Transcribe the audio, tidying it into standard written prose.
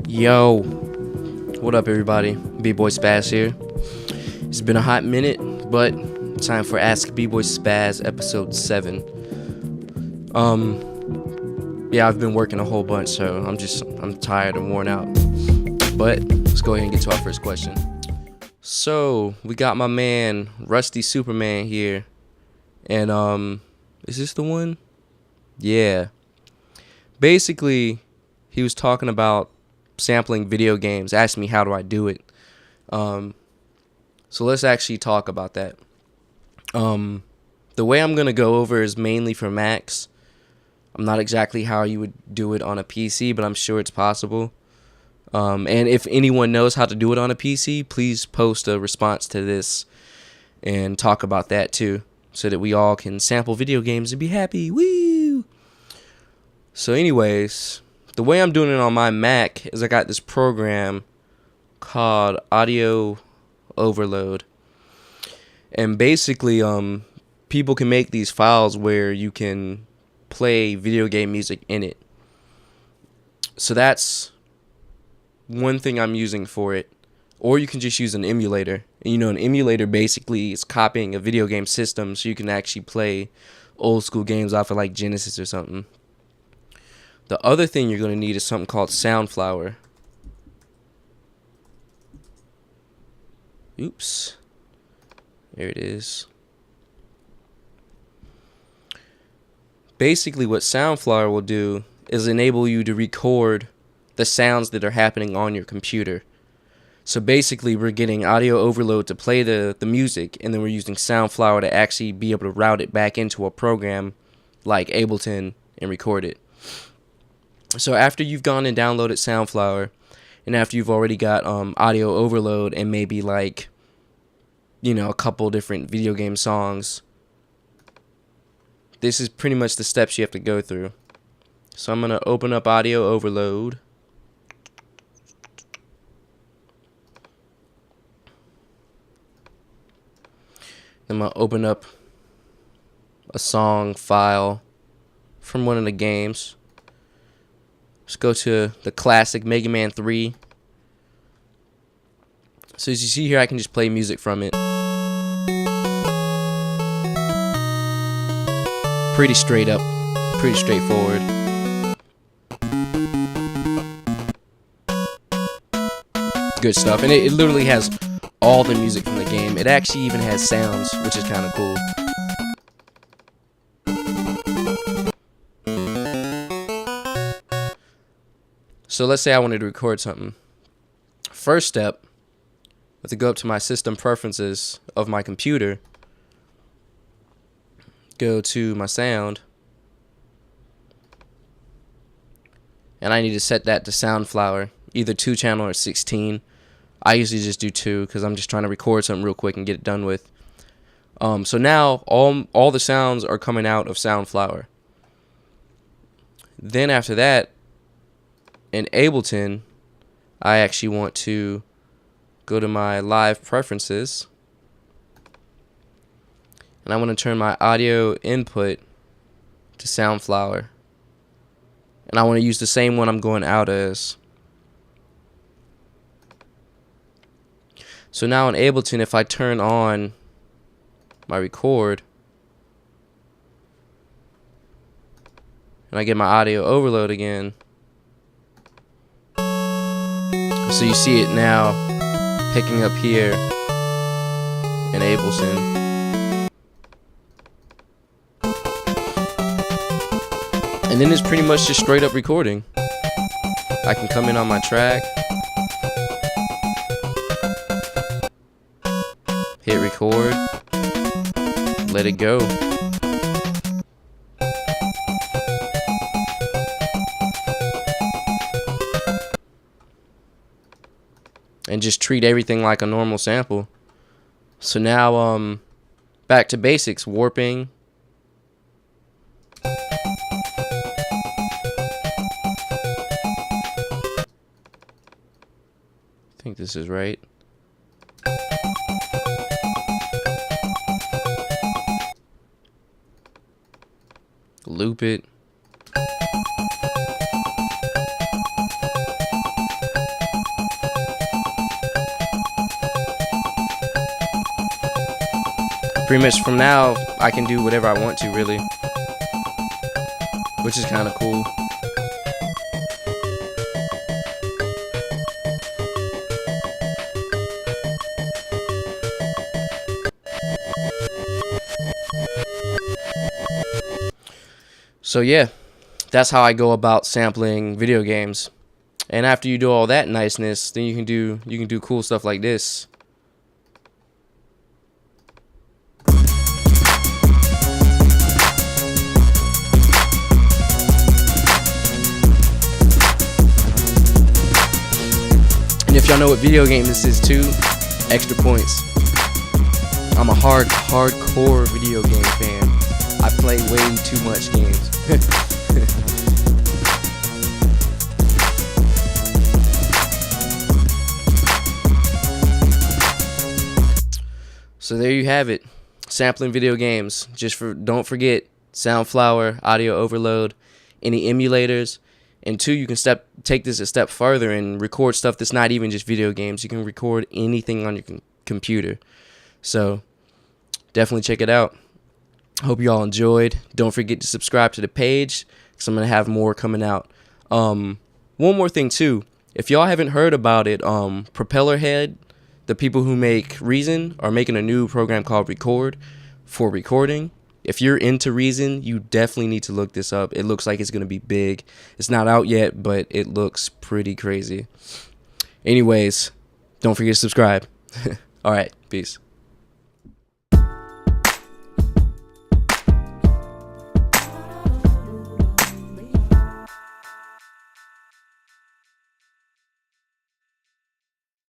Yo, what up, everybody? bboyspaz here. It's been a hot minute, but time for Ask B-Boy Spaz episode 7. Yeah, I've been working a whole bunch, so I'm tired and worn out. But let's go ahead and get to our first question. So we got my man Rusty Superman here, and is this the one? Yeah. Basically, he was talking about sampling video games, asked me how do I do it. So let's actually talk about that. The way I'm gonna go over is mainly for Macs. I'm not exactly how you would do it on a PC, but I'm sure it's possible. And if anyone knows how to do it on a PC, please post a response to this and talk about that too, so that we all can sample video games and be happy. Woo! So anyways, the way I'm doing it on my Mac is I got this program called Audio Overload. And basically, people can make these files where you can play video game music in it. So that's one thing I'm using for it. Or you can just use an emulator. And you know, an emulator basically is copying a video game system, so you can actually play old school games off of like Genesis or something. The other thing you're going to need is something called Soundflower. Oops. There it is. Basically, what Soundflower will do is enable you to record the sounds that are happening on your computer. So basically, we're getting Audio Overload to play the music, and then we're using Soundflower to actually be able to route it back into a program like Ableton and record it. So after you've gone and downloaded Soundflower, and after you've already got Audio Overload and maybe like, you know, a couple different video game songs, this is pretty much the steps you have to go through. So I'm going to open up Audio Overload. I'm going to open up a song file from one of the games. Let's go to the classic Mega Man 3. So as you see here, I can just play music from it. Pretty straight up, pretty straightforward. Good stuff. And it literally has all the music from the game. It actually even has sounds, which is kind of cool. So let's say I wanted to record something. First step, I have to go up to my system preferences of my computer, go to my sound, and I need to set that to Soundflower, either 2-channel or 16. I usually just do 2 because I'm just trying to record something real quick and get it done with. So now all the sounds are coming out of Soundflower. Then after that, in Ableton, I actually want to go to my live preferences, and I want to turn my audio input to Soundflower, and I want to use the same one I'm going out as. So now in Ableton, if I turn on my record and I get my Audio Overload again, so you see it now picking up here in Ableton. And then it's pretty much just straight up recording. I can come in on my track, hit record, let it go. And just treat everything like a normal sample. So now, back to basics, warping. I think this is right. loop it. Pretty much from now, I can do whatever I want to, really, which is kind of cool. So yeah, that's how I go about sampling video games. And after you do all that niceness, then you can do cool stuff like this. And if y'all know what video game this is too, extra points. I'm a hardcore video game fan. I play way too much games. So there you have it. Sampling video games. Don't forget Soundflower, Audio Overload, any emulators. And 2, you can take this a step further and record stuff that's not even just video games. You can record anything on your computer. So definitely check it out. Hope you all enjoyed. Don't forget to subscribe to the page, because I'm going to have more coming out. One more thing too. If y'all haven't heard about it, Propellerhead, the people who make Reason, are making a new program called Record for recording. If you're into Reason, you definitely need to look this up. It looks like it's going to be big. It's not out yet, but it looks pretty crazy. Anyways, don't forget to subscribe. All right, peace.